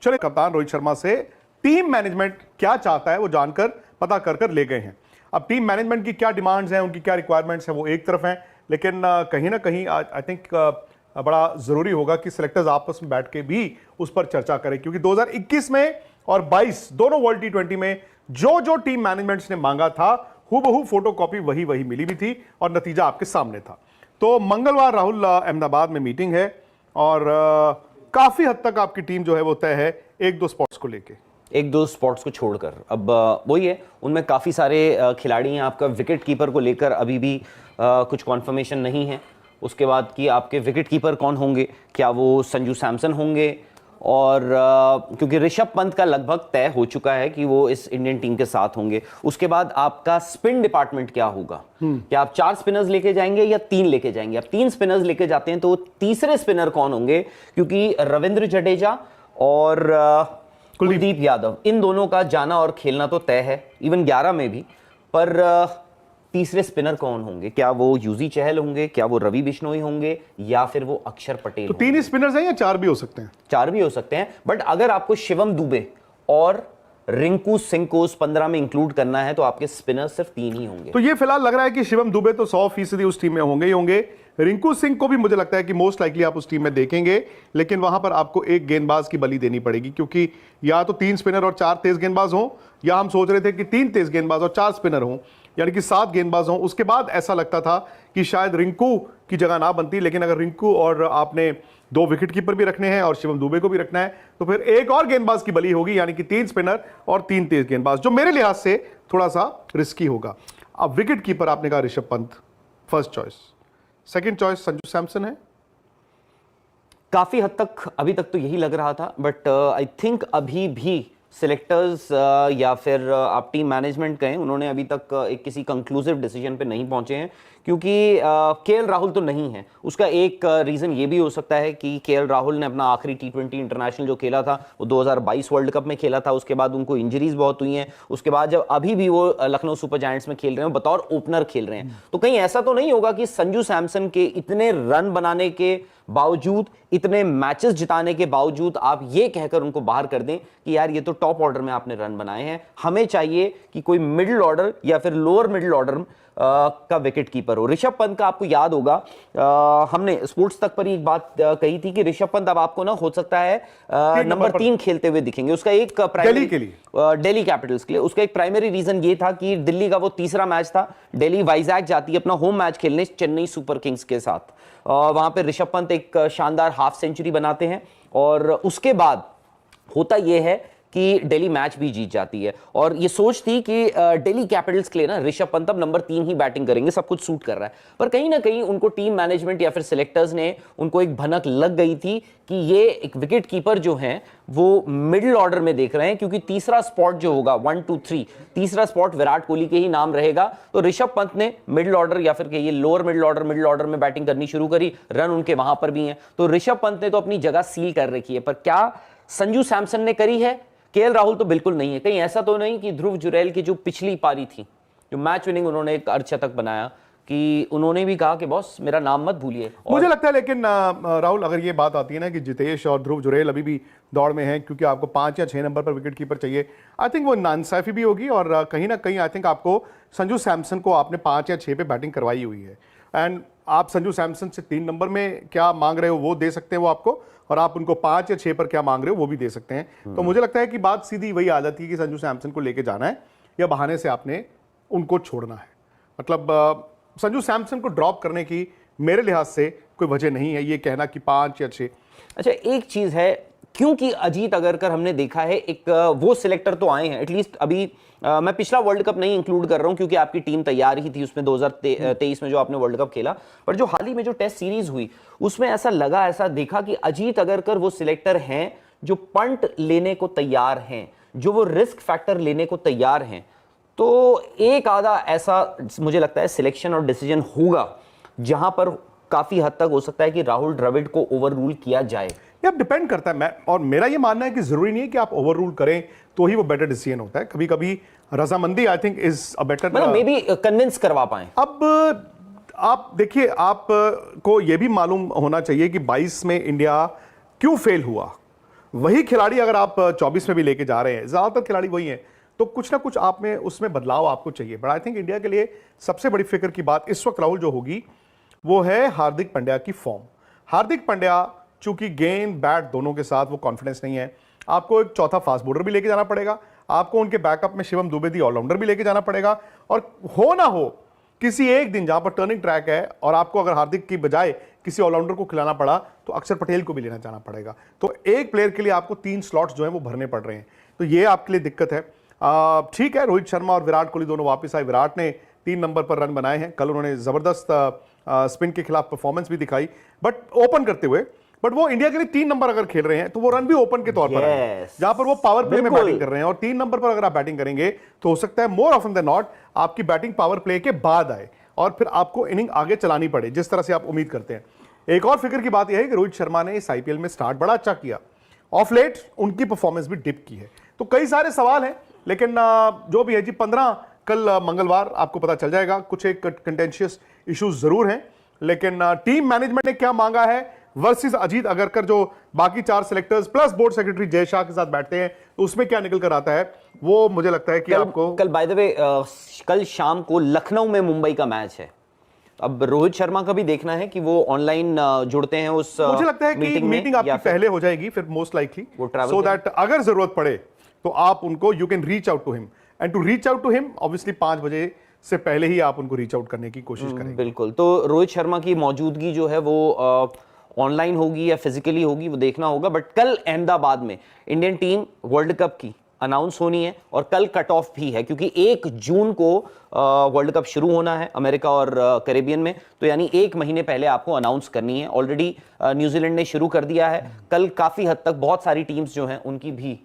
चले कप्तान रोहित शर्मा से टीम मैनेजमेंट क्या चाहता है वो जानकर पता कर ले गए हैं। अब टीम मैनेजमेंट की क्या डिमांड्स हैं, उनकी क्या रिक्वायरमेंट्स हैं, वो एक तरफ हैं, लेकिन कहीं ना कहीं आई थिंक बड़ा जरूरी होगा कि सिलेक्टर्स आपस में बैठ के भी उस पर चर्चा करें, क्योंकि 2021 में और 22 दोनों वर्ल्ड T20 में जो टीम मैनेजमेंट्स ने मांगा था हूबहू फोटोकॉपी वही मिली भी थी और नतीजा आपके सामने था। तो मंगलवार राहुल अहमदाबाद में मीटिंग है और काफी हद तक आपकी टीम जो है वो तय है एक दो स्पॉट्स को लेके, एक दो स्पॉट्स को छोड़कर। अब वही है, उनमें काफ़ी सारे खिलाड़ी हैं। आपका विकेट कीपर को लेकर अभी भी कुछ कॉन्फर्मेशन नहीं है। उसके बाद कि आपके विकेट कीपर कौन होंगे, क्या वो संजू सैमसन होंगे, और क्योंकि ऋषभ पंत का लगभग तय हो चुका है कि वो इस इंडियन टीम के साथ होंगे। उसके बाद आपका स्पिन डिपार्टमेंट क्या होगा, क्या आप 4 स्पिनर्स लेके जाएंगे या 3 लेके जाएंगे। आप 3 स्पिनर्स लेके जाते हैं तो तीसरे स्पिनर कौन होंगे, क्योंकि रविंद्र जडेजा और कुलदीप यादव, इन दोनों का जाना और खेलना तो तय है, इवन 11 में भी। पर तीसरे स्पिनर कौन होंगे, क्या वो युजी चहल होंगे, क्या वो रवि बिश्नोई होंगे, या फिर वो अक्षर पटेल। तो 3 ही स्पिनर्स हैं या 4 भी हो सकते हैं? 4 भी हो सकते हैं, बट अगर आपको शिवम दुबे और रिंकू सिंह को उस 15 में इंक्लूड करना है तो आपके स्पिनर सिर्फ 3 ही होंगे। तो ये फिलहाल लग रहा है कि शिवम दुबे तो 100% उस टीम में होंगे ही होंगे। रिंकू सिंह को भी मुझे लगता है कि मोस्ट लाइकली आप उस टीम में देखेंगे, लेकिन वहां पर आपको एक गेंदबाज की बलि देनी पड़ेगी, क्योंकि या तो 3 स्पिनर और 4 तेज गेंदबाज हों, या हम सोच रहे थे कि 3 तेज गेंदबाज और 4 स्पिनर हों, यानी कि 7 गेंदबाज हों। उसके बाद ऐसा लगता था कि शायद रिंकू की जगह ना बनती, लेकिन अगर रिंकू और आपने 2 विकेट कीपर भी रखने हैं और शिवम दुबे को भी रखना है तो फिर एक और गेंदबाज की बलि होगी, यानी कि 3 स्पिनर और 3 तेज गेंदबाज, जो मेरे लिहाज से थोड़ा सा रिस्की होगा। अब विकेट कीपर आपने कहा Rishabh Pant first choice, second choice Sanju Samson है। काफी हद तक अभी तक तो यही लग रहा था, बट आई थिंक अभी भी सिलेक्टर्स या फिर आप टीम मैनेजमेंट कहें, उन्होंने अभी तक एक किसी कंक्लूसिव डिसीजन पे नहीं पहुंचे हैं, क्योंकि केएल राहुल तो नहीं है। उसका एक रीज़न ये भी हो सकता है कि केएल राहुल ने अपना आखिरी T20 इंटरनेशनल जो खेला था वो 2022 वर्ल्ड कप में खेला था। उसके बाद उनको इंजरीज बहुत हुई हैं। उसके बाद जब अभी भी वो लखनऊ सुपर जायंट्स में खेल रहे हैं, बतौर ओपनर खेल रहे हैं, तो कहीं ऐसा तो नहीं होगा कि संजू सैमसन के इतने रन बनाने के बावजूद, इतने मैचेस जिताने के बावजूद आप ये कहकर उनको बाहर कर दें कि यार ये तो टॉप ऑर्डर में आपने रन बनाए हैं, हमें चाहिए कि कोई मिडिल ऑर्डर या फिर लोअर मिडिल ऑर्डर का विकेट कीपर हो। ऋषभ पंत का आपको याद होगा, हमने स्पोर्ट्स तक पर एक बात कही थी कि ऋषभ पंत अब आपको ना हो सकता है नंबर 3 खेलते हुए दिखेंगे। उसका एक दिल्ली के लिए, दिल्ली कैपिटल्स के लिए उसका एक प्राइमरी रीजन ये था कि दिल्ली का वो तीसरा मैच था, दिल्ली वाइजैक जाती है अपना होम मैच खेलने चेन्नई सुपर किंग्स के साथ। वहां पे ऋषभ पंत एक शानदार हाफ सेंचुरी बनाते हैं और उसके बाद होता यह है कि दिल्ली मैच भी जीत जाती है। और ये सोच थी कि दिल्ली कैपिटल्स के लिए ना ऋषभ पंत अब नंबर 3 ही बैटिंग करेंगे, सब कुछ सूट कर रहा है। पर कहीं ना कहीं उनको टीम मैनेजमेंट या फिर सिलेक्टर्स ने उनको एक भनक लग गई थी कि ये एक विकेट कीपर जो हैं वो मिडिल ऑर्डर में देख रहे हैं, क्योंकि तीसरा स्पॉट जो होगा 1, 2, 3 तीसरा स्पॉट विराट कोहली के ही नाम रहेगा। तो ऋषभ पंत ने मिडिल ऑर्डर या फिर ये लोअर मिडिल ऑर्डर में बैटिंग करनी शुरू करी। रन उनके वहां पर भी हैं, तो ऋषभ पंत ने तो अपनी जगह सील कर रखी है। पर क्या संजू सैमसन ने करी है? केएल राहुल तो बिल्कुल नहीं है। कहीं ऐसा तो नहीं कि ध्रुव जुरैल की जो पिछली पारी थी, जो मैच विनिंग उन्होंने एक अर्धशतक बनाया, कि उन्होंने भी कहा कि बॉस मेरा नाम मत भूलिए। मुझे लगता है लेकिन राहुल, अगर ये बात आती है ना कि जितेश और ध्रुव जुरैल अभी भी दौड़ में हैं क्योंकि आपको 5 या 6 नंबर पर विकेट कीपर चाहिए, आई थिंक वो नाइंसाफी भी होगी। और कहीं ना कहीं आई थिंक आपको संजू सैमसन को आपने 5 या 6 पे बैटिंग करवाई हुई है, एंड आप संजू सैमसन से 3 नंबर में क्या मांग रहे हो वो दे सकते हैं वो आपको, और आप उनको 5 या 6 पर क्या मांग रहे हो वो भी दे सकते हैं। तो मुझे लगता है कि बात सीधी वही आ जाती है कि संजू सैमसन को लेके जाना है या बहाने से आपने उनको छोड़ना है। मतलब संजू सैमसन को ड्रॉप करने की मेरे लिहाज से कोई वजह नहीं है, ये कहना कि 5 या 6। अच्छा, एक चीज है, क्योंकि अजीत अगरकर हमने देखा है, एक वो सिलेक्टर तो आए हैं एटलीस्ट अभी। मैं पिछला वर्ल्ड कप नहीं इंक्लूड कर रहा हूं क्योंकि आपकी टीम तैयार ही थी उसमें 2023 में जो आपने वर्ल्ड कप खेला, पर जो हाल ही में जो टेस्ट सीरीज हुई उसमें ऐसा देखा कि अजीत अगरकर वो सिलेक्टर हैं जो पंट लेने को तैयार हैं, जो वो रिस्क फैक्टर लेने को तैयार हैं। तो एक आधा ऐसा मुझे लगता है सिलेक्शन और डिसीजन होगा जहां पर काफी हद तक हो सकता है कि राहुल द्रविड़ को ओवर रूल किया जाए। ये अब डिपेंड करता है। और मेरा ये मानना है कि जरूरी नहीं है कि आप ओवर रूल करें तो ही वो बेटर डिसीजन होता है। कभी कभी रजामंदी I think is a better, मतलब मे बी कन्विंस करवा पाए। अब आप देखिए, आप को यह भी मालूम होना चाहिए कि 22 में इंडिया क्यों फेल हुआ। वही खिलाड़ी अगर आप 24 में भी लेके जा रहे हैं, ज्यादातर खिलाड़ी वही हैं, तो कुछ ना कुछ आप में उसमें बदलाव आपको चाहिए। बट आई थिंक इंडिया के लिए सबसे बड़ी फिक्र की बात इस वक्त राहुल जो होगी वो है हार्दिक पांड्या की फॉर्म। हार्दिक पांड्या चूंकि गेंद बैट दोनों के साथ वो कॉन्फिडेंस नहीं है, आपको एक चौथा फास्ट बॉलर भी लेके जाना पड़ेगा, आपको उनके बैकअप में शिवम दुबे दी ऑलराउंडर भी लेके जाना पड़ेगा, और हो ना हो किसी एक दिन जहां पर टर्निंग ट्रैक है और आपको अगर हार्दिक की बजाय किसी ऑलराउंडर को खिलाना पड़ा तो अक्षर पटेल को भी लेना जाना पड़ेगा। तो एक प्लेयर के लिए आपको 3 स्लॉट्स जो है वो भरने पड़ रहे हैं, तो ये आपके लिए दिक्कत है। ठीक है, रोहित शर्मा और विराट कोहली दोनों वापस आए। विराट ने 3 नंबर पर रन बनाए हैं, कल उन्होंने जबरदस्त स्पिन के खिलाफ परफॉर्मेंस भी दिखाई, बट ओपन करते हुए। बट वो इंडिया के लिए 3 नंबर अगर खेल रहे हैं तो वो रन भी ओपन के तौर पर है, जहां पर वो पावर प्ले में बैटिंग कर रहे हैं, और 3 नंबर पर अगर आप बैटिंग करेंगे तो हो सकता है मोर ऑफन देन नॉट आपकी बैटिंग पावर प्ले के बाद आए और फिर आपको इनिंग आगे चलानी पड़े, जिस तरह से आप उम्मीद करते हैं। एक और फिक्र की बात यह है कि रोहित शर्मा ने इस आईपीएल में स्टार्ट बड़ा अच्छा किया, ऑफ लेट उनकी परफॉर्मेंस भी डिप की है, तो कई सारे सवाल हैं। लेकिन जो भी है जी, 15 कल मंगलवार आपको पता चल जाएगा। कुछ एक कंटेंशियस इश्यूज जरूर हैं, लेकिन टीम मैनेजमेंट ने क्या मांगा है वर्सेस अजीत अगरकर, जो बाकी 4 selectors plus board secretary Jay Shah के साथ बैठते हैं, तो उसमें क्या निकल कर आता है वो मुझे लगता है कि आपको कल बाय द वे कल शाम को लखनऊ में मुंबई का मैच है। अब रोहित शर्मा का भी देखना है कि वो ऑनलाइन जुड़ते हैं उस मुझे लगता है कि मीटिंग आपकी पहले हो जाएगी फिर मोस्ट लाइकली, सो दैट अगर जरूरत पड़े तो आप उनको you can reach out to him, and to reach out to him obviously 5 बजे से पहले ही आप उनको रीच आउट करने की कोशिश करेंगे। बिल्कुल, तो रोहित शर्मा की मौजूदगी जो है वो ऑनलाइन होगी या फिजिकली होगी वो देखना होगा। बट कल अहमदाबाद में इंडियन टीम वर्ल्ड कप की अनाउंस होनी है, और कल कट ऑफ भी है क्योंकि 1 जून को वर्ल्ड कप शुरू होना है अमेरिका और कैरेबियन में, तो यानी 1 महीने पहले आपको अनाउंस करनी है। ऑलरेडी न्यूजीलैंड ने शुरू कर दिया है। कल काफी हद तक बहुत सारी टीम्स जो हैं उनकी भी